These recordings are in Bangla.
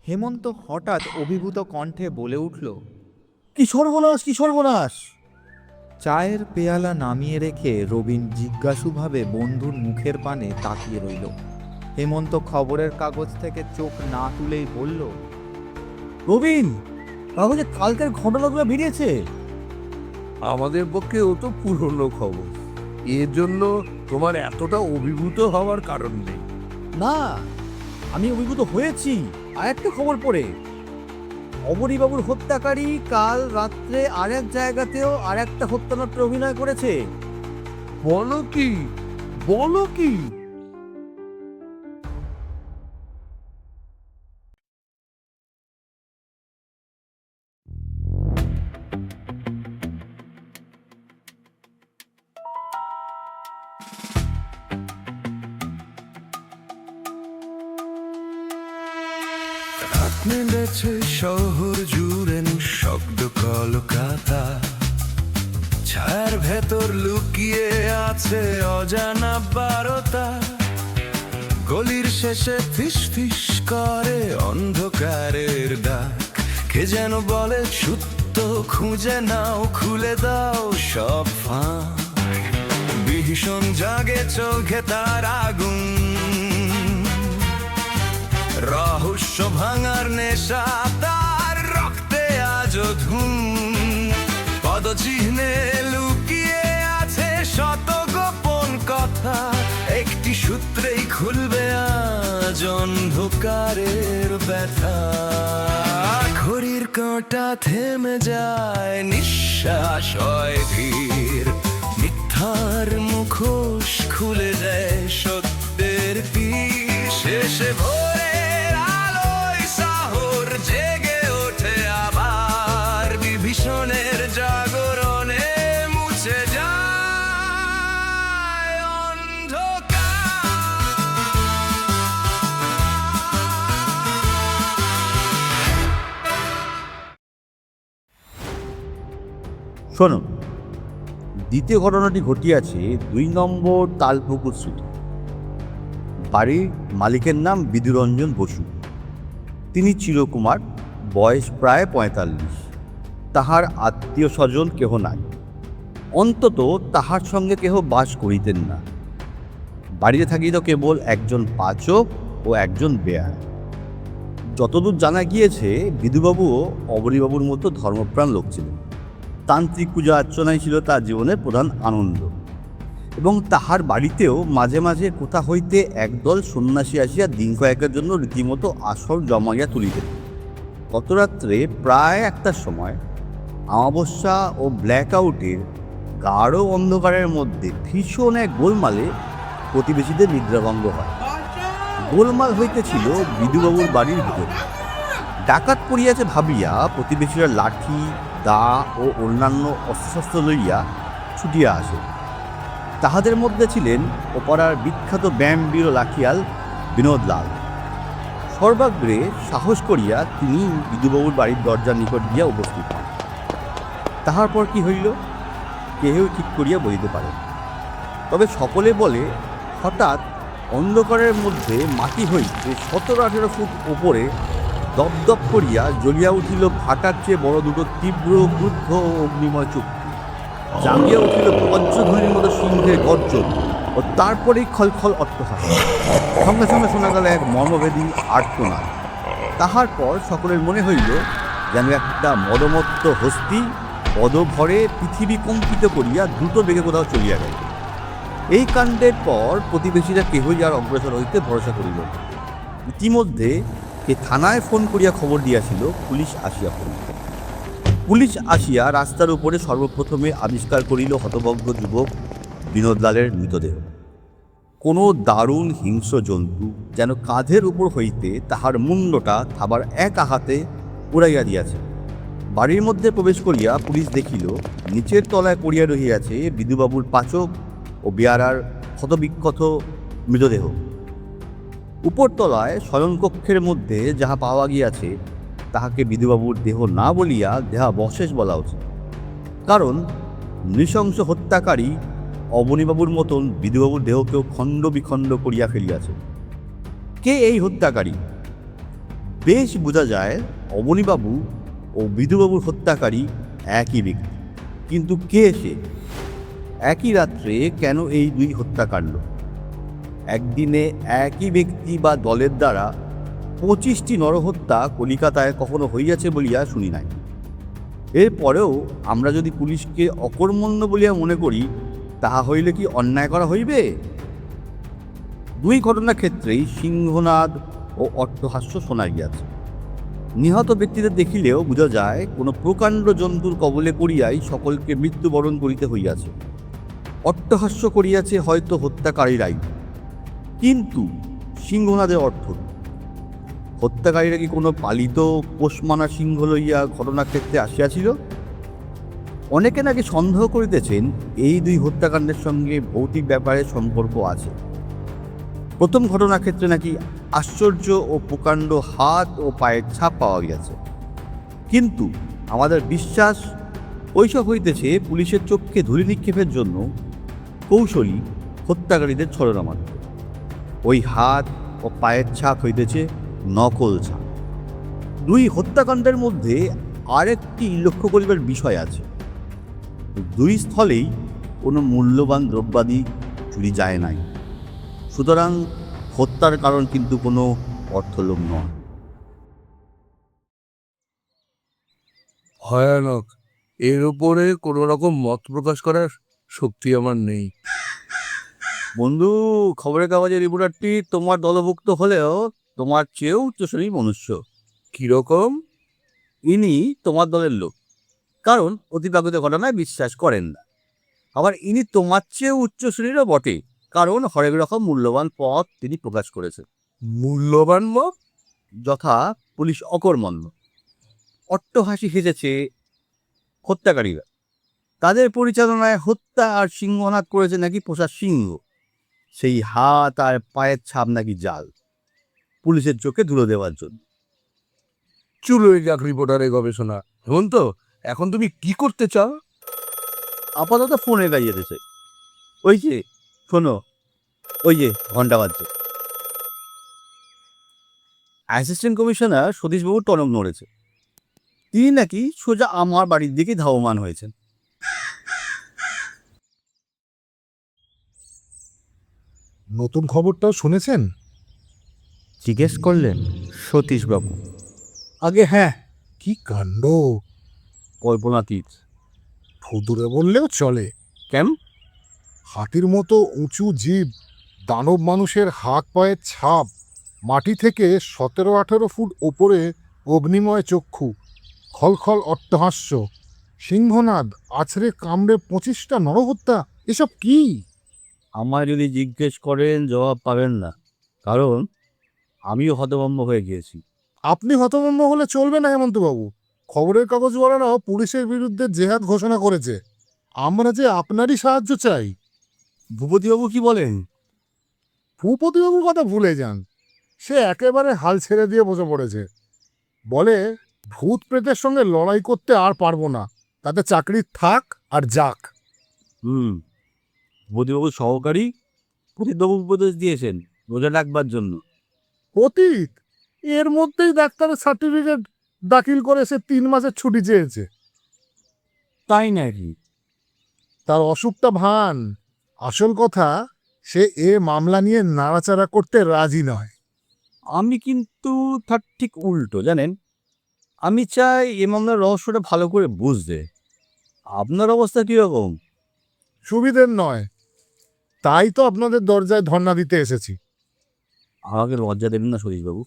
হেমন্ত হঠাৎ অভিভূত কণ্ঠে বলে উঠল, কি সর্বনাশ, কি সর্বনাশ! চায়ের পেয়ালা নামিয়ে রেখে রবিন জিজ্ঞাসুভাবে বন্ধুর মুখের পানে তাকিয়ে রইল। হেমন্ত খবরের কাগজ থেকে চোখ না তুলেই বলল, রবিন, কাগজে কালকের ঘটনাগুলো বেরিয়েছে। আমাদের পক্ষে ও তো পুরনো খবর, এর জন্য তোমার এতটা অভিভূত হওয়ার কারণ নেই। না, আমি অভিভূত হয়েছি আর একটা খবর পড়ে। অবনীবাবুর হত্যাকারী কাল রাত্রে আরেক জায়গাতেও আর একটা হত্যানাট্যে অভিনয় করেছে। বলো কি, বলো কি? হাত মেলেছে শহর জুড়ে নিঃশব্দ কলকাতা, ছায়ার ভেতর লুকিয়ে আছে অজানা বারতা। গলির শেষে ফিস ফিস করে অন্ধকারের ডাক, কে যেন বলে সত্য খুঁজে নাও, খুলে দাও সব ফাঁক। ভীষণ জাগে চোখে তার আগুন, রহস্য ভাঙার নেশা তার রক্তে আজও ধুম। পদচিহ্নে লুকিয়ে আছে শত গোপন কথা, একটি সূত্রেই খুলবে আজ অন্ধকারের ব্যথা। ঘড়ির কাঁটা থেমে যায়, নিঃশ্বাস হয় ধীর, মিথ্যার মুখোশ খুলে দেয় সত্যের তীর। শেষে ভোরের আলোয় শহর জেগে ওঠে আবার, বিভীষণের জাগরণে মুছে যায় অন্ধকার। শোনো, দ্বিতীয় ঘটনাটি ঘটিয়াছে 2 নম্বর তালপুকুর স্ট্রিটে। বাড়ির মালিকের নাম বিধুরঞ্জন বসু। তিনি চিরকুমার, বয়স প্রায় 45। তাহার আত্মীয় স্বজন কেহ নাই, অন্তত তাহার সঙ্গে কেহ বাস করিতেন না। বাড়িতে থাকিত কেবল একজন পাচক ও একজন বেয়ার। যতদূর জানা গিয়েছে, বিধুবাবুও অবনীবাবুর মতো ধর্মপ্রাণ লোক ছিলেন। তান্ত্রিক পূজা অর্চনাই ছিল তার জীবনের প্রধান আনন্দ, এবং তাহার বাড়িতেও মাঝে মাঝে কোথা হইতে একদল সন্ন্যাসী আসিয়া দিন কয়েকের জন্য রীতিমতো আসর জমাইয়া তুলিতেন। গত রাত্রে প্রায় 1টার সময় অমাবস্যা ও ব্ল্যাক আউটের গাঢ় অন্ধকারের মধ্যে ভীষণ এক গোলমালে প্রতিবেশীদের নিদ্রাভঙ্গ হয়। গোলমাল হইতেছিল বিধুবাবুর বাড়ির ভিতরে। ডাকাত পড়িয়াছে ভাবিয়া প্রতিবেশীরা লাঠি, দা ও অন্যান্য অস্ত্রশস্ত্র লইয়া ছুটিয়া আসে। তাহাদের মধ্যে ছিলেন ওপাড়ার বিখ্যাত ব্যায়ামবীর লাঠিয়াল বিনোদ লাল। সর্বাগ্রে সাহস করিয়া তিনি বিধুবাবুর বাড়ির দরজার নিকট গিয়া উপস্থিত হন। তাহার পর কি হইল কেহ ঠিক করিয়া বলিতে পারে। তবে সকলে বলে, হঠাৎ অন্ধকারের মধ্যে মাটি হইতে 17-18 ফুট ওপরে দপদপ করিয়া জ্বলিয়া উঠিল ভাটার চেয়ে বড় দুটো তীব্র ক্রুদ্ধ ও অগ্নিময় চক্ষু। জাগিয়া উঠিল বজ্রধ্বনির মতো সিংহের গর্জন, ও তারপরেই খলখল অট্টহাস। সঙ্গে সঙ্গে শোনা গেল এক মর্মভেদী আর্তনাদ। তাহার পর সকলের মনে হইল যেন একটা মদমত্ত হস্তি পদভরে পৃথিবী কম্পিত করিয়া দ্রুত বেগে কোথাও চলিয়া গেল। এই কাণ্ডের পর প্রতিবেশীরা কেহই আর অগ্রসর হইতে ভরসা করিল। ইতিমধ্যে কে থানায় ফোন করিয়া খবর দিয়াছিল পুলিশ আসিয়া পড়িল। পুলিশ আসিয়া রাস্তার উপরে সর্বপ্রথমে আবিষ্কার করিল হতভগ্ন যুবক বিনোদলালের মৃতদেহ। কোনো দারুণ হিংস্র জন্তু যেন কাঁধের উপর হইতে তাহার মুণ্ডটা থাবার এক আঘাতে উড়াইয়া দিয়াছে। বাড়ির মধ্যে প্রবেশ করিয়া পুলিশ দেখিল নিচের তলায় পড়িয়া রহিয়াছে বিধুবাবুর পাচক ও বেয়ারার ক্ষতবিক্ষত মৃতদেহ। উপরতলায় শয়নকক্ষের মধ্যে যাহা পাওয়া গিয়াছে তাহাকে বিধুবাবুর দেহ না বলিয়া দেহাবশেষ বলা উচিত, কারণ নৃশংস হত্যাকারী অবনীবাবুর মতন বিধুবাবুর দেহকেও খণ্ড বিখণ্ড করিয়া ফেলিয়াছে। কে এই হত্যাকারী? বেশ বোঝা যায় অবনীবাবু ও বিধুবাবুর হত্যাকারী একই ব্যক্তি। কিন্তু কে সে? একই রাত্রে কেন এই দুই হত্যাকাণ্ড? একদিনে একই ব্যক্তি বা দলের দ্বারা 25টি নরহত্যা কলিকাতায় কখনো হইয়াছে বলিয়া শুনি নাই। এরপরেও আমরা যদি পুলিশকে অকর্মণ্য বলিয়া মনে করি, তাহা হইলে কি অন্যায় করা হইবে? দুই ঘটনার ক্ষেত্রেই সিংহনাদ ও অট্টহাস্য শোনা গিয়াছে। নিহত ব্যক্তিদের দেখিলেও বোঝা যায় কোনো প্রকাণ্ড জন্তুর কবলে পড়িয়াই সকলকে মৃত্যুবরণ করিতে হইয়াছে। অট্টহাস্য করিয়াছে হয়তো হত্যাকারীরাই, কিন্তু সিংহনাদের অর্থ কি? হত্যাকারীরা কি কোনো পালিত পোষমানা সিংহ লইয়া ঘটনাক্ষেত্রে আসিয়াছিল? অনেকে নাকি সন্দেহ করিতেছেন এই দুই হত্যাকাণ্ডের সঙ্গে ভৌতিক ব্যাপারের সম্পর্ক আছে। প্রথম ঘটনাক্ষেত্রে নাকি আশ্চর্য ও প্রকাণ্ড হাত ও পায়ের ছাপ পাওয়া গিয়াছে, কিন্তু আমাদের বিশ্বাস ওইসব হইতেছে পুলিশের চোখকে ধুলি নিক্ষেপের জন্য কৌশলী হত্যাকারীদের ছলনা মাত্র। ওই হাত ও পায়ের ছাপ হইতেছে নকল ছাপ। দুই হত্যাকাণ্ডের মধ্যে আরেকটি লক্ষ্য করিবার বিষয় আছে। দুই স্থলেই কোনো মূল্যবান দ্রব্যাদি চুরি যায় নাই, সুতরাং হত্যার কারণ কিন্তু কোনো অর্থলোভ নয়। ভয়ানক। এর উপরে কোনো রকম মত প্রকাশ করার শক্তি আমার নেই। বন্ধু, খবরের কাগজের রিপোর্টারটি তোমার দলভুক্ত হলেও তোমার চেয়েও উচ্চশ্রেণীর মনুষ্য। কিরকম? ইনি তোমার দলের লোক, কারণ অতিপ্রাকৃত ঘটনায় বিশ্বাস করেন না। আবার ইনি তোমার চেয়েও উচ্চ শ্রেণীরও বটে, কারণ হরেক রকম মূল্যবান পথ তিনি প্রকাশ করেছেন। মূল্যবান মত? যথা পুলিশ অকর্মণ্য, অট্টহাসি হেসেছে হত্যাকারীরা, তাদের পরিচালনায় হত্যা আর সিংহনাদ করেছে নাকি পোষা সিংহ, সেই হাত আর পায়ের ছাপ নাকি জাল, পুলিশের চোখে ধুলো দেওয়ার জন্য। চুলোই যাক রিপোর্টারের গবেষণা। হেমন্ত, এখন তুমি কি করতে চাও? আপাতত ফোনে গাইয়েছে। ওই যে শোনো, ওই যে ঘন্টা বাজছে। অ্যাসিস্ট্যান্ট কমিশনার সতীশবাবু টনক নড়েছে। তিনি নাকি সোজা আমার বাড়ির দিকে ধাবমান হয়েছেন। নতুন খবরটাও শুনেছেন? জিজ্ঞেস করলেন সতীশবাবু। আগে হ্যাঁ, কি কাণ্ড! কল্পনাতীত। ভুতুড়ে বললেও চলে। কেন? হাতির মতো উঁচু জীব, দানব মানুষের হাত পায়ের ছাপ, মাটি থেকে 17-18 ফুট ওপরে অগ্নিময় চক্ষু, খলখল অট্টহাস্য, সিংহনাদ, আছড়ে কামড়ে 25টা নরহত্যা, এসব কি? আমায় যদি জিজ্ঞেস করেন জবাব পাবেন না, কারণ আমিও হতভম্ব হয়ে গিয়েছি। আপনি হতভম্ব হলে চলবে না হেমন্তবাবু। খবরের কাগজওয়ালারাও পুলিশের বিরুদ্ধে জেহাদ ঘোষণা করেছে। আমরা যে আপনারই সাহায্য চাই। ভূপতিবাবু কি বলেন? ভূপতিবাবুর কথা ভুলে যান, সে একেবারে হাল ছেড়ে দিয়ে বসে পড়েছে। বলে ভূত প্রেতের সঙ্গে লড়াই করতে আর পারবো না, তাতে চাকরি থাক আর যাক। ভূপতিবাবুর সহকারী পতিতবাবু উপদেশ দিয়েছেন রোজা রাখবার জন্য। অতীত এর মধ্যেই ডাক্তারের সার্টিফিকেট দাখিল করে সে 3 মাসের ছুটি চেয়েছে। তাই নাকি? তার অসুখটা ভান। আসল কথা, সে এ মামলা নিয়ে নাড়াচাড়া করতে রাজি নয়। আমি কিন্তু তার ঠিক উল্টো, জানেন। আমি চাই এ মামলার রহস্যটা ভালো করে বুঝতে। আপনার অবস্থা কীরকম? সুবিধের নয়, তাই তো আপনাদের দরজায় ধর্ণা দিতে এসেছি। আমাকে লজ্জা দেবেন না সতীশবাবু,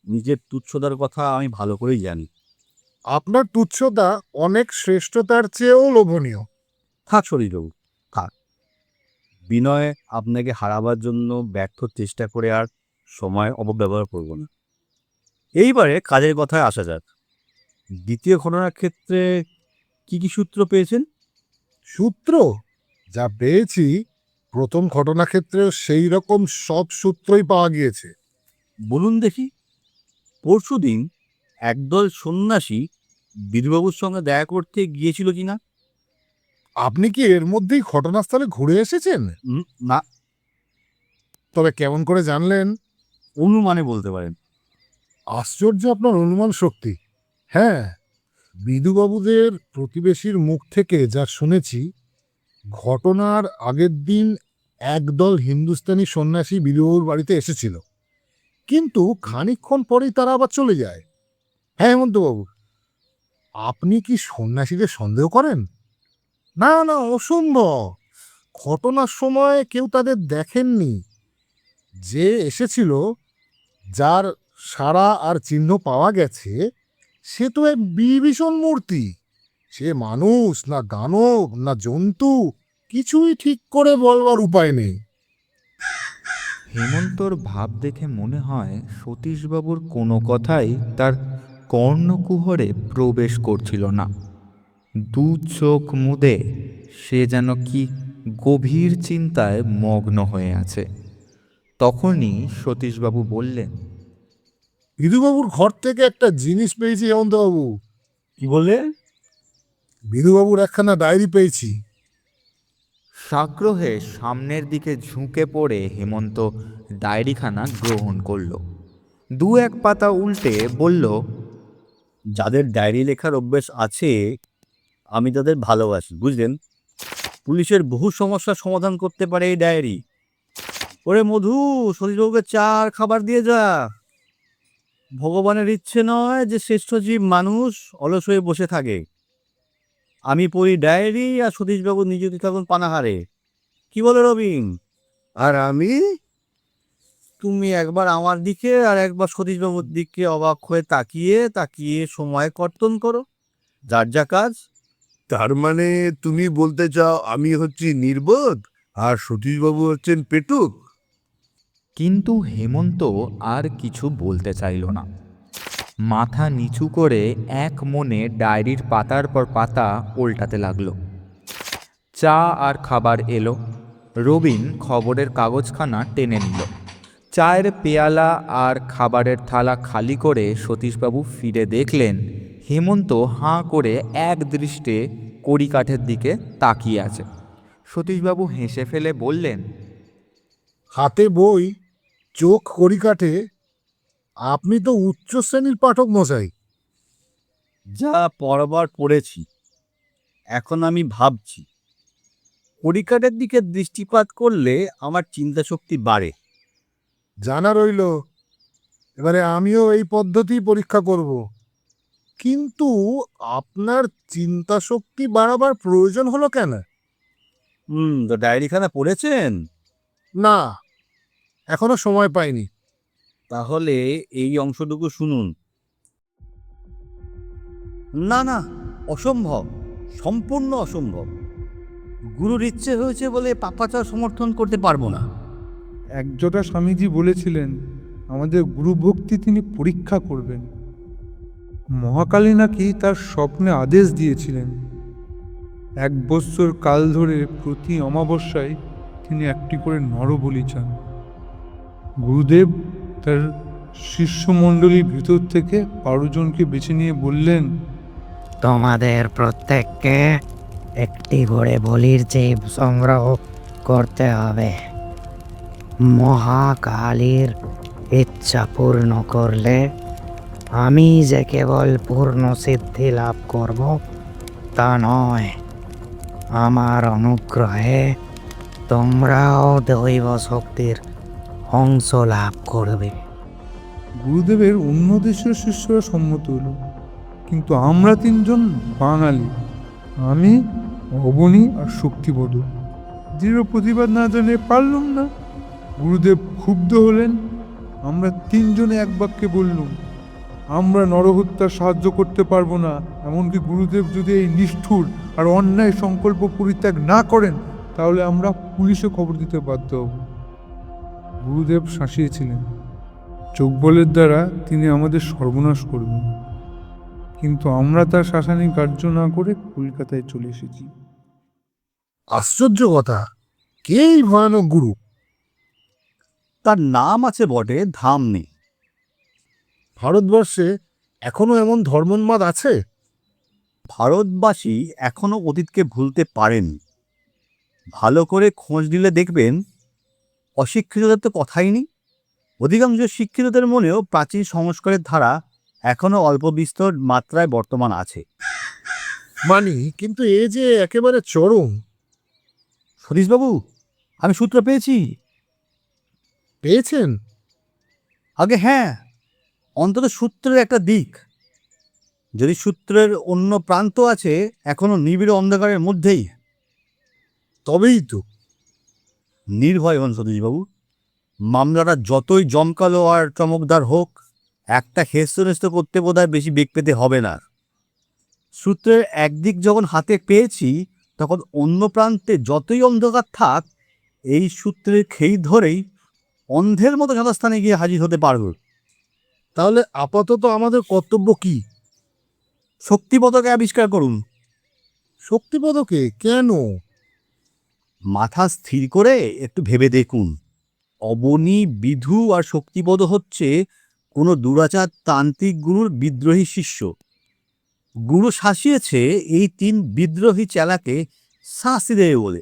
নিজের তুচ্ছতার কথা আমি ভালো করেই জানি। আপনার তুচ্ছতা অনেক শ্রেষ্ঠতার চেয়েও লোভনীয়। থাক সতীশবাবু, থাক। বিনয় আপনাকে হারাবার জন্য ব্যর্থ চেষ্টা করে আর সময় অপব্যবহার করব না। এইবারে কাজের কথায় আসা যাক। দ্বিতীয় ঘটনার ক্ষেত্রে কি কি সূত্র পেয়েছেন? সূত্র যা পেয়েছি, প্রথম ঘটনাক্ষেত্রেও সেই রকম সব সূত্রই পাওয়া গিয়েছে। বলুন দেখি। পরশুদিন একদল সন্ন্যাসী বিধুবাবুর সঙ্গে দেখা করতে গিয়েছিল কিনা? আপনি কি এর মধ্যেই ঘটনাস্থলে ঘুরে এসেছেন? না, তবে কেমন করে জানলেন? অনুমানে বলতে পারেন। আশ্চর্য আপনার অনুমান শক্তি। হ্যাঁ, বিধুবাবুদের প্রতিবেশীর মুখ থেকে যা শুনেছি, ঘটনার আগের দিন একদল হিন্দুস্তানি সন্ন্যাসী বিধুবাবুর বাড়িতে এসেছিল, কিন্তু খানিকক্ষণ পরেই তারা আবার চলে যায়। হ্যাঁ হেমন্তবাবু, আপনি কি সন্ন্যাসীদের সন্দেহ করেন? না না, অসম্ভব। ঘটনার সময় কেউ তাদের দেখেননি। যে এসেছিল, যার সাড়া আর চিহ্ন পাওয়া গেছে, সে তো এক বিভীষণ মূর্তি। সে মানুষ না দানব না জন্তু, কিছুই ঠিক করে বলবার উপায় নেই। হেমন্তর ভাব দেখে মনে হয় সতীশবাবুর কোনো কথাই তার কর্ণকুহরে প্রবেশ করছিল না। দু চোখ মুদে সে যেন কি গভীর চিন্তায় মগ্ন হয়ে আছে। তখনই সতীশবাবু বললেন, বিধুবাবুর ঘর থেকে একটা জিনিস পেয়েছি হেমন্তবাবু। কি বলে? বিধুবাবুর একখানা ডায়েরি পেয়েছি। সাগ্রহে সামনের দিকে ঝুঁকে পড়ে হেমন্ত ডায়েরিখানা গ্রহণ করল। দু এক পাতা উল্টে বলল, যাদের ডায়েরি লেখার অভ্যেস আছে আমি তাদের ভালোবাসি, বুঝলেন? পুলিশের বহু সমস্যার সমাধান করতে পারে এই ডায়েরি। ওরে মধু, সতীশবাবুকে চার খাবার দিয়ে যা। ভগবানের ইচ্ছে নয় যে শ্রেষ্ঠ জীব মানুষ অলস হয়ে বসে থাকে। আমি পড়ি ডায়েরি আর সতীশবাবু নিযুক্ত থাকুন পানাহারে। কি বলে রবিন? আর আমি তুমি একবার আমার দিকে আর একবার সতীশবাবুর দিকে অবাক হয়ে তাকিয়ে তাকিয়ে সময় কর্তন করো। যার যা কাজ। তার মানে তুমি বলতে চাও আমি হচ্ছি নির্বোধ আর সতীশবাবু হচ্ছেন পেটুক? কিন্তু হেমন্ত আর কিছু বলতে চাইল না। মাথা নিচু করে এক মনে ডায়েরির পাতার পর পাতা উল্টাতে লাগলো। চা আর খাবার এলো। রবিন খবরের কাগজখানা টেনে নিল। চায়ের পেয়ালা আর খাবারের থালা খালি করে সতীশবাবু ফিরে দেখলেন হেমন্ত হাঁ করে এক দৃষ্টে কড়িকাঠের দিকে তাকিয়ে আছে। সতীশবাবু হেসে ফেলে বললেন, হাতে বই, চোখ কড়িকাঠে। আপনি তো উচ্চ শ্রেণীর পাঠক মশাই। যা পড়বার পড়েছি। এখন আমি ভাবছি, কড়িকাঠের দিকে দৃষ্টিপাত করলে আমার চিন্তা শক্তি বাড়ে। জানা রইল। এবারে আমিও এই পদ্ধতি পরীক্ষা করব। কিন্তু আপনার চিন্তা শক্তি বাড়াবার প্রয়োজন হলো কেন? তো ডায়েরিখানা পড়েছেন? না, এখনো সময় পাইনি। তাহলে এই অংশটুকু শুনুন। না না, অসম্ভব, সম্পূর্ণ অসম্ভব। গুরুর ইচ্ছে হয়েছে বলে পাপাচার সমর্থন করতে পারবো না। একজোটা স্বামীজি বলেছিলেন আমাদের গুরুভক্তি তিনি পরীক্ষা করবেন। মহাকালী নাকি তার স্বপ্নে আদেশ দিয়েছিলেন 1 বৎসর কাল ধরে প্রতি অমাবস্যায় তিনি একটি করে নরবলি চান। গুরুদেব তার শিষ্যমণ্ডলীর ভিতর থেকে 12 জনকে বেছে নিয়ে বললেন, তোমাদের প্রত্যেককে একটি করে বলির জীব সংগ্রহ করতে হবে। মহাকালীর ইচ্ছা পূর্ণ করলে আমি যে কেবল পূর্ণ সিদ্ধি লাভ করব তা নয়, আমার অনুগ্রহে তোমরাও দৈব শক্তির অংশ লাভ করবে। গুরুদেবের অন্য দেশের শিষ্যরা সম্মত হলো, কিন্তু আমরা 3 জন বাঙালি, আমি, অবনী আর শক্তিবোধ, দৃঢ় প্রতিবাদ না জানিয়ে পারলাম না। গুরুদেব ক্ষুব্ধ হলেন। আমরা 3 জনে এক বাক্যে বললুম, আমরা নরহত্যার সাহায্য করতে পারবো না। এমনকি গুরুদেব যদি এই নিষ্ঠুর আর অন্যায় সংকল্প পরিত্যাগ না করেন, তাহলে আমরা পুলিশে খবর দিতে বাধ্য হব। গুরুদেব শাসিয়েছিলেন, চোখ বলের দ্বারা তিনি আমাদের সর্বনাশ করবেন। কিন্তু আমরা তার শাসানি কার্য না করে কলকাতায় চলে এসেছি। আশ্চর্য কথা, কে এই ভয়ানক গুরু? তার নাম আছে বটে, ধাম নেই। ভারতবর্ষে এখনো এমন ধর্মোন্মাদ আছে? ভারতবাসী এখনো অতীতকে ভুলতে পারেনি। ভালো করে খোঁজ নিলে দেখবেন অশিক্ষিতদের তো কথাই নেই। অধিকাংশ শিক্ষিতদের মনেও প্রাচীন সংস্কারের ধারা এখনো অল্প বিস্তর মাত্রায় বর্তমান আছে। মানি, কিন্তু এ যে একেবারে চরম। সতীশবাবু, আমি সূত্র পেয়েছি। পেয়েছেন? আগে হ্যাঁ, অন্তত সূত্রের একটা দিক। যদি সূত্রের অন্য প্রান্ত আছে এখনো নিবিড় অন্ধকারের মধ্যেই। তবেই তো। নির্ভয় হন সতীশবাবু, মামলাটা যতই জমকালো আর চমকদার হোক, একটা হেস্তনেস্ত করতে বোধহয় বেশি বেগ পেতে হবে না। সূত্রের একদিক যখন হাতে পেয়েছি, তখন অন্য প্রান্তে যতই অন্ধকার থাক, এই সূত্রের খেই ধরেই অন্ধের মতো যথাস্থানে গিয়ে হাজির হতে পারব। তাহলে আপাতত আমাদের কর্তব্য কি? শক্তিপদকে আবিষ্কার করুন। শক্তিপদকে কেন? মাথা স্থির করে একটু ভেবে দেখুন। অবনী, বিধু আর শক্তিপদ হচ্ছে কোনো দুরাচার তান্ত্রিক গুরুর বিদ্রোহী শিষ্য। গুরু শাসিয়েছে এই 3 বিদ্রোহী চেলাকে শাস্তি দেবে বলে।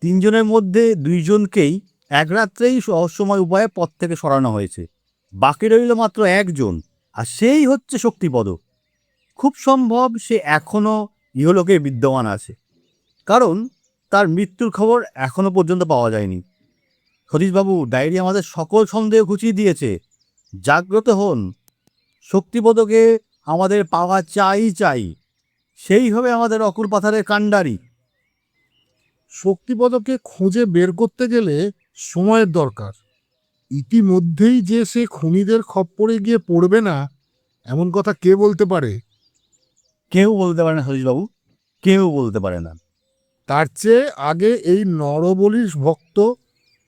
3 জনের মধ্যে 2 জনকেই এক রাত্রেই রহস্যময় উপায়ে পথ থেকে সরানো হয়েছে। বাকি রইল মাত্র 1 জন, আর সেই হচ্ছে শক্তিপদ। খুব সম্ভব সে এখনো ইহলোকে বিদ্যমান আছে, কারণ তার মৃত্যুর খবর এখনো পর্যন্ত পাওয়া যায়নি। সতীশবাবু, ডায়েরি আমাদের সকল সন্দেহ ঘুচিয়ে দিয়েছে। জাগ্রত হন। শক্তিপদকে আমাদের পাওয়া চাই। সেই হবে আমাদের অকুল পাথারের কাণ্ডারি। শক্তিপদকে খুঁজে বের করতে গেলে সময়ের দরকার। ইতিমধ্যেই যে সে খুনিদের খপ্পরে গিয়ে পড়বে না, এমন কথা কে বলতে পারে? কেউ বলতে পারে না সতীশবাবু, কেউ বলতে পারে না। তার চেয়ে আগে এই নরবলির ভক্ত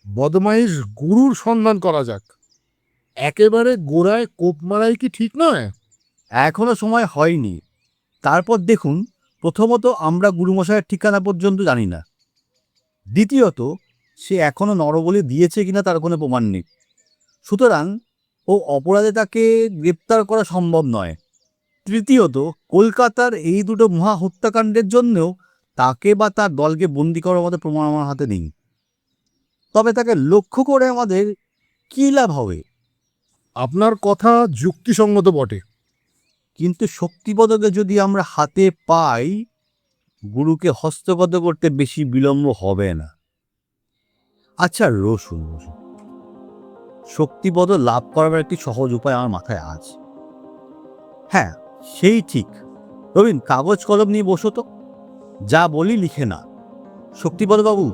বদমাইশ গুরুর সন্ধান করা যাক। একেবারে গোড়ায় কোপ মারাই কি ঠিক নয়? এখনো সময় হয়নি। তারপর দেখুন, প্রথমত আমরা গুরুমশাইয়ের ঠিকানা পর্যন্ত জানি না। দ্বিতীয়ত, সে এখনো নরবলি দিয়েছে কিনা তার কোনো প্রমাণ নেই। সুতরাং ও অপরাধে তাকে গ্রেপ্তার করা সম্ভব নয়। তৃতীয়ত, কলকাতার এই 2 মহা হত্যাকাণ্ডের জন্যও তাকে বা তার দলকে বন্দি করার মতো প্রমাণ আমার হাতে নেই। তবে তাকে লক্ষ্য করে আমাদের কী লাভ হবে? আপনার কথা যুক্তিসঙ্গত বটে। কিন্তু শক্তিপদকে যদি আমরা হাতে পাই, গুরুকে হস্তগত করতে বেশি বিলম্ব হবে না। আচ্ছা রসুন, শক্তিপদ লাভ করার একটি সহজ উপায় আমার মাথায় আছে। হ্যাঁ, সেই ঠিক। রবীন, কাগজ কলম নিয়ে বসো তো, যা বলি লিখে না। শক্তিপদ বাবু,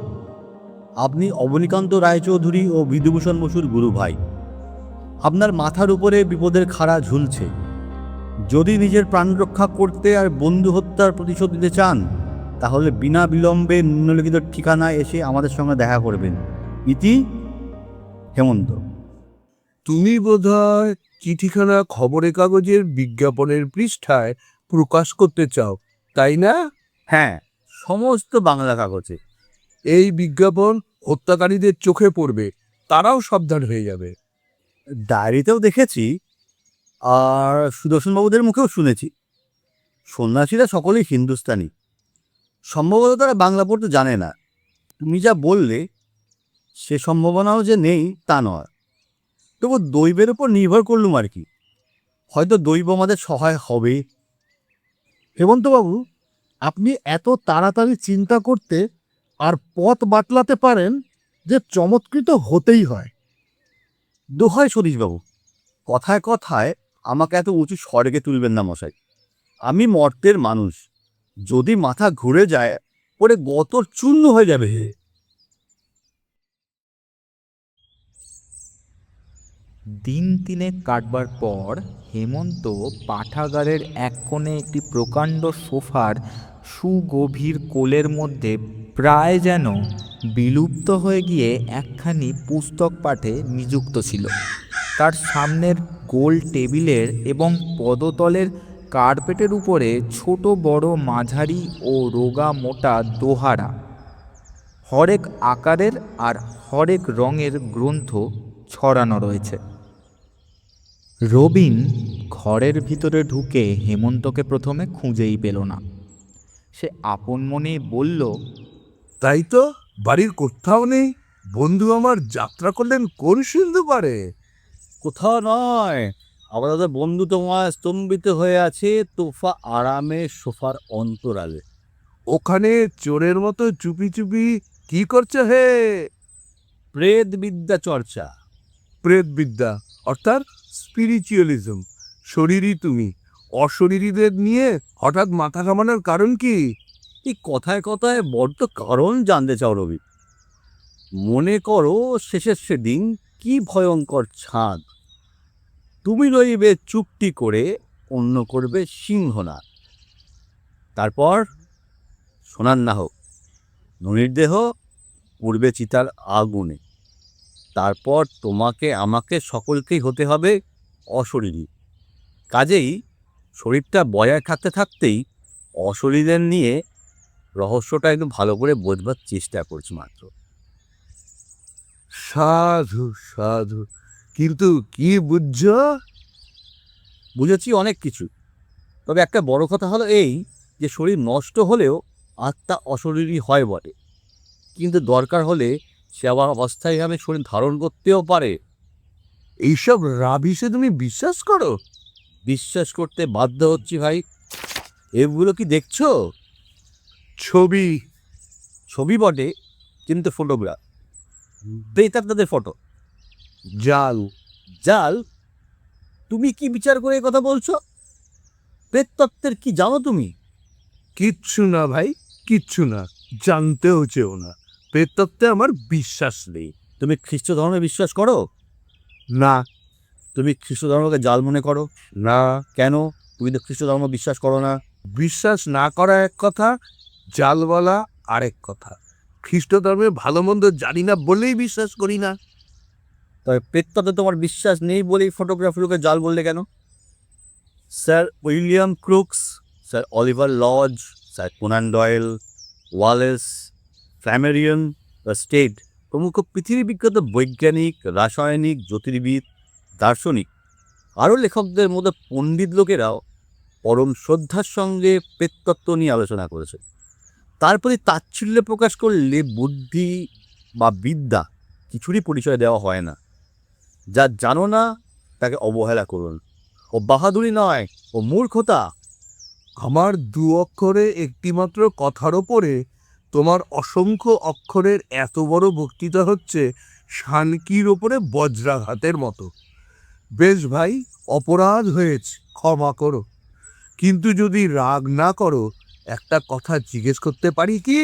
আপনি অবনীকান্ত রায়চৌধুরী ও বিধুভূষণ বসুর গুরু ভাই। আপনার মাথার উপরে বিপদের খাড়া ঝুলছে। যদি নিজের প্রাণ রক্ষা করতে আর বন্ধু হত্যার প্রতিশোধ দিতে চান, তাহলে বিনা বিলম্বে নিম্নলিখিত ঠিকানায় এসে আমাদের সঙ্গে দেখা করবেন। ইতি হেমন্ত। তুমি বোধহয় চিঠিখানা খবরের কাগজের বিজ্ঞাপনের পৃষ্ঠায় প্রকাশ করতে চাও, তাই না? হ্যাঁ, সমস্ত বাংলা কাগজে। এই বিজ্ঞাপন হত্যাকারীদের চোখে পড়বে, তারাও সাবধান হয়ে যাবে। ডায়েরিতেও দেখেছি, আর সুদর্শনবাবুদের মুখেও শুনেছি। সন্ন্যাসীরা সকলেই হিন্দুস্তানি। সম্ভবত তারা বাংলা পড়তে জানে না। তুমি যা বললে, সে সম্ভাবনাও যে নেই তা নয়। তবু দৈবের উপর নির্ভর করলুম আর কি। হয়তো দৈব আমাদের সহায় হবে। হেমন্তবাবু, আপনি এত তাড়াতাড়ি চিন্তা করতে আর পথ বাতলাতে পারেন যে চমৎকৃত হতেই হয়। দোহাই সতীশবাবু, কথায় কথায় আমাকে এত উঁচু স্বর্গে তুলবেন না মশাই। আমি মর্তের মানুষ। যদি মাথা ঘুরে যায়, পরে গতর চূর্ণ হয়ে যাবে। দিন 3 কাটবার পর হেমন্ত পাঠাগারের এক কোণে একটি প্রকাণ্ড সোফার সুগভীর কোলের মধ্যে প্রায় যেন বিলুপ্ত হয়ে গিয়ে একখানি পুস্তক পাঠে নিযুক্ত ছিল। তার সামনের গোল টেবিলের এবং পদতলের কার্পেটের উপরে ছোট বড় মাঝারি ও রোগা মোটা দোহারা হরেক আকারের আর হরেক রঙের গ্রন্থ ছড়ানো রয়েছে। রবিন ঘরের ভিতরে ঢুকে হেমন্তকে প্রথমে খুঁজেই পেল না। সে আপন মনেই বলল, তাই তো, বাড়ির কোথাও নেই। বন্ধু আমার যাত্রা করলেন কোন সিন্ধু পারে? কোথাও নয়, আমাদের বন্ধু তোমার স্তম্ভিত হয়ে আছে তোফা আরামে সোফার অন্তরালে। ওখানে চোরের মতো চুপি চুপি কি করছে হে? প্রেত বিদ্যা চর্চা। প্রেতবিদ্যা অর্থাৎ স্পিরিচুয়ালিজম। শরীরই তুমি, অশরীরীদের নিয়ে হঠাৎ মাথা ঘামানোর কারণ কি? এই কথায় কথায় বড্ড কারণ জানতে চাও রবি। মনে করো শেষের সেদিন কি ভয়ঙ্কর ছাদ। তুমি রইবে চুপটি করে, অন্য করবে সিংহনাদ। তারপর সোনার না হোক ননির দেহ পূর্বে চিতার আগুনে। তারপর তোমাকে আমাকে সকলকেই হতে হবে অশরীরী। কাজেই শরীরটা বজায় থাকতে থাকতেই অশরীরের নিয়ে রহস্যটা একটু ভালো করে বোঝবার চেষ্টা করছি মাত্র। সাধু সাধু, কিন্তু কি বুঝছ? বুঝেছি অনেক কিছু, তবে একটা বড় কথা হলো এই যে শরীর নষ্ট হলেও আত্মা অশরীরী হয় বটে, কিন্তু দরকার হলে সে আবার অস্থায়ীভাবে শরীর ধারণ করতেও পারে। এইসব রাবিশে তুমি বিশ্বাস করো? বিশ্বাস করতে বাধ্য হচ্ছি ভাই। এগুলো কি দেখছো? ছবি। ছবি বটে, কিন্তু ফটোগ্রাফ, প্রেতাত্মাদের ফটো। জাল। জাল? তুমি কি বিচার করে কথা বলছো? প্রেততত্ত্বের কি জানো তুমি? কিচ্ছু না ভাই, কিচ্ছু না, জানতেও চেও না। প্রেতত্ত্বে আমার বিশ্বাস নেই। তুমি খ্রিস্ট ধর্মে বিশ্বাস করো? না। তুমি খ্রিস্ট ধর্মকে জাল মনে করো? না, কেন? তুমি তো খ্রিস্ট ধর্ম বিশ্বাস করো না। বিশ্বাস না করা এক কথা, জাল বলা আরেক কথা। খ্রিস্ট ধর্মে ভালো মন্দ জানি না বলেই বিশ্বাস করি না। তবে প্রেততত্ত্বে তোমার বিশ্বাস নেই বলেই ফটোগ্রাফিগুলোকে জাল বললে কেন? Sir William Crookes, sir Oliver Lodge, sir Conan Doyle, Wallace, Flammarion, Stead প্রমুখ পৃথিবী বিখ্যাত বৈজ্ঞানিক, রাসায়নিক, জ্যোতির্বিদ, দার্শনিক আরও লেখকদের মধ্যে পণ্ডিত লোকেরাও পরম শ্রদ্ধার সঙ্গে প্রেততত্ত্ব নিয়ে আলোচনা করেছে। তার প্রতি তাচ্ছিল্য প্রকাশ করলে বুদ্ধি বা বিদ্যা কিছুরই পরিচয় দেওয়া হয় না। যা জানো না তাকে অবহেলা করুন। ও বাহাদুরি নয়, ও মূর্খতা। আমার দু অক্ষরে একটিমাত্র কথার ওপরে তোমার অসংখ্য অক্ষরের এত বড় বক্তৃতা হচ্ছে শানকির ওপরে বজ্রাঘাতের মতো। বেশ ভাই, অপরাধ হয়েছে, ক্ষমা করো। কিন্তু যদি রাগ না করো, একটা কথা জিজ্ঞেস করতে পারি কি?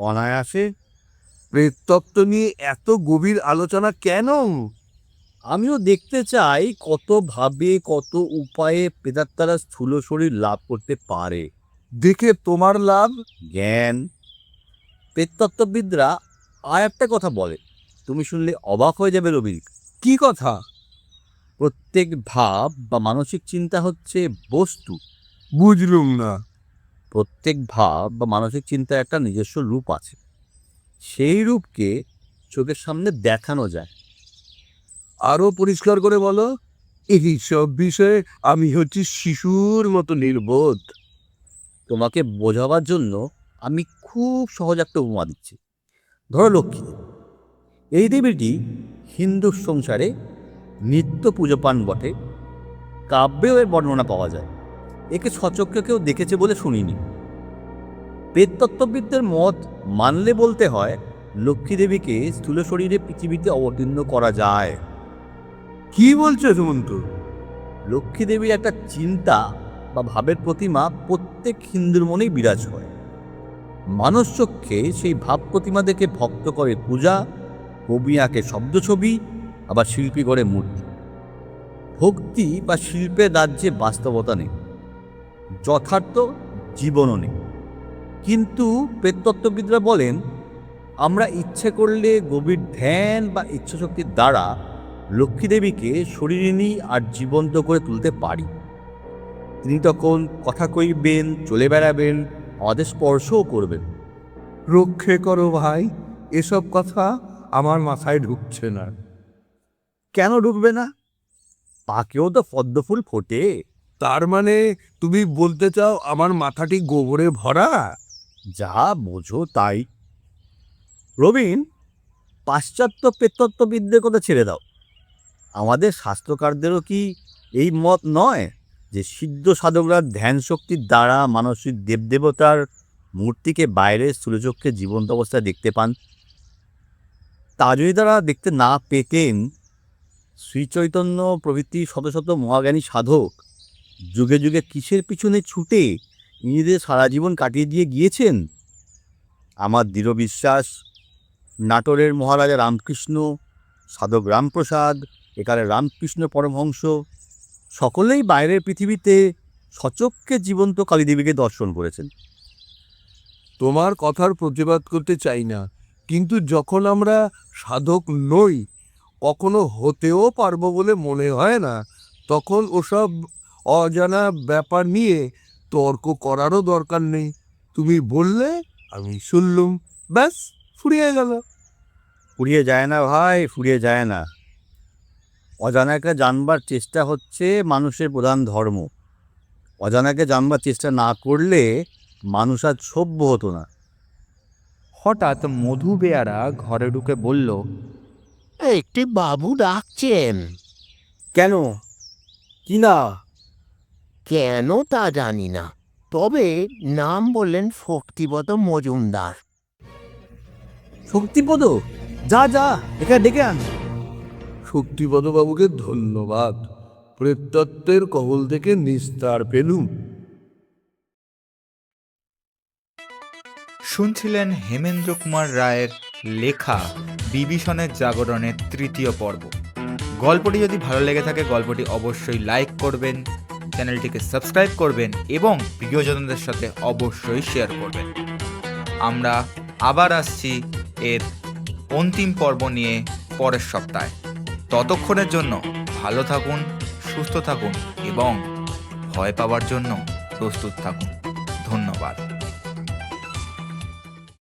অনায়াসে। প্রেততত্ত্ব নিয়ে এত গভীর আলোচনা কেন? আমিও দেখতে চাই কতভাবে, কত উপায়ে প্রেতাত্মারা স্থূল শরীর লাভ করতে পারে। দেখে তোমার লাভ? জ্ঞান। প্রেততত্ত্ববিদরা আর একটা কথা বলে, তুমি শুনলে অবাক হয়ে যাবে রবি। কি কথা? প্রত্যেক ভাব বা মানসিক চিন্তা হচ্ছে বস্তু। বুঝলুম না। প্রত্যেক ভাব বা মানসিক চিন্তার একটা নিজস্ব রূপ আছে। সেই রূপকে চোখের সামনে দেখানো যায়। আরো পরিষ্কার করে বলো। এইসব বিষয়ে আমি হচ্ছি শিশুর মতো নির্বোধ। তোমাকে বোঝাবার জন্য আমি খুব সহজ একটা উপমা দিচ্ছি। ধরো লক্ষ্মী, এই দেবীটি হিন্দু সংসারে নিত্য পুজোপান বটে। কাব্যেও এর বর্ণনা পাওয়া যায়। একে সচক্ষে কেউ দেখেছে বলে শুনিনি। প্রেততত্ত্ববিদদের মত মানলে বলতে হয় লক্ষ্মী দেবীকে স্থূল শরীরে পৃথিবীতে অবতীর্ণ করা যায়। কি বলছো সুমন্ত? লক্ষ্মী দেবীর একটা চিন্তা বা ভাবের প্রতিমা প্রত্যেক হিন্দুর মনেই বিরাজ করে। মানুষ চক্ষে সেই ভাব প্রতিমা দেখে ভক্ত করে পূজা, কবি আঁকে শব্দ ছবি, আবার শিল্পী করে মূর্তি। ভক্তি বা শিল্পের রাজ্যে বাস্তবতা নেই, যথার্থ জীবনও নেই। কিন্তু প্রেততত্ত্ববিদরা বলেন আমরা ইচ্ছে করলে গভীর ধ্যান বা ইচ্ছাশক্তির দ্বারা লক্ষ্মী দেবীকে শরীরিণী আর জীবন্ত করে তুলতে পারি। তিনি তখন কথা কইবেন, চলে বেড়াবেন, আমাদের স্পর্শও করবেন। রক্ষে করো ভাই, এসব কথা আমার মাথায় ঢুকছে না। কেন ঢুকবে না? পাকেও তো পদ্ম ফুল ফোটে। তার মানে তুমি বলতে চাও আমার মাথাটি গোবরে ভরা? যা বোঝো তাই। রবিন, পাশ্চাত্য প্রেতত্ত্ববিদদের কথা ছেড়ে দাও, আমাদের শাস্ত্রকারদেরও কি এই মত নয় যে সিদ্ধ সাধকরা ধ্যান শক্তির দ্বারা মানসিক দেবদেবতার মূর্তিকে বাইরের স্থূলচক্ষে জীবন্ত অবস্থায় দেখতে পান? তা যদি তারা দেখতে না পেতেন, শ্রীচৈতন্য প্রভৃতি শত শত মহাজ্ঞানী সাধক যুগে যুগে কিসের পিছনে ছুটে নিজেদের সারা জীবন কাটিয়ে দিয়ে গিয়েছেন? আমার দৃঢ় বিশ্বাস, নাটোরের মহারাজা রামকৃষ্ণ, সাধক রামপ্রসাদ, একালে রামকৃষ্ণ পরমহংস সকলেই বাইরের পৃথিবীতে সচক্ষে জীবন্ত কালীদেবীকে দর্শন করেছেন। তোমার কথার প্রতিবাদ করতে চাই না, কিন্তু যখন আমরা সাধক নই, কখনো হতেও পারবো বলে মনে হয় না, তখন ওসব অজানা ব্যাপার নিয়ে তর্ক করারও দরকার নেই। তুমি বললে, আমি শুনলুম, ব্যাস ফুরিয়ে গেল। ফুরিয়ে যায় না ভাই, ফুরিয়ে যায় না। অজানাকে জানবার চেষ্টা হচ্ছে মানুষের প্রধান ধর্ম। অজানাকে জানবার চেষ্টা না করলে মানুষ আজ সভ্য হতো না। হঠাৎ মধু বেয়ারা ঘরে ঢুকে বলল, একটি বাবু ডাকছেন। কেন? কি না? কেন তা জানি না, তবে নাম বললেন শক্তিপদ মজুমদার। শক্তিপদ, যা যা এখানে ডেকে আন। শক্তিপদবাবুকে ধন্যবাদ, প্রেতত্ত্বের কবল থেকে নিস্তার পেলুম। শুনছিলেন হেমেন্দ্র কুমার রায়ের লেখা বিভীষণের জাগরণের 3য় পর্ব। গল্পটি যদি ভালো লেগে থাকে গল্পটি অবশ্যই লাইক করবেন, চ্যানেলটিকে সাবস্ক্রাইব করবেন এবং প্রিয়জনদের সাথে অবশ্যই শেয়ার করবেন। আমরা আবার আসছি এর অন্তিম পর্ব নিয়ে পরের সপ্তাহে। ততক্ষণের জন্য ভালো থাকুন, সুস্থ থাকুন এবং ভয় পাওয়ার জন্য প্রস্তুত থাকুন। ধন্যবাদ।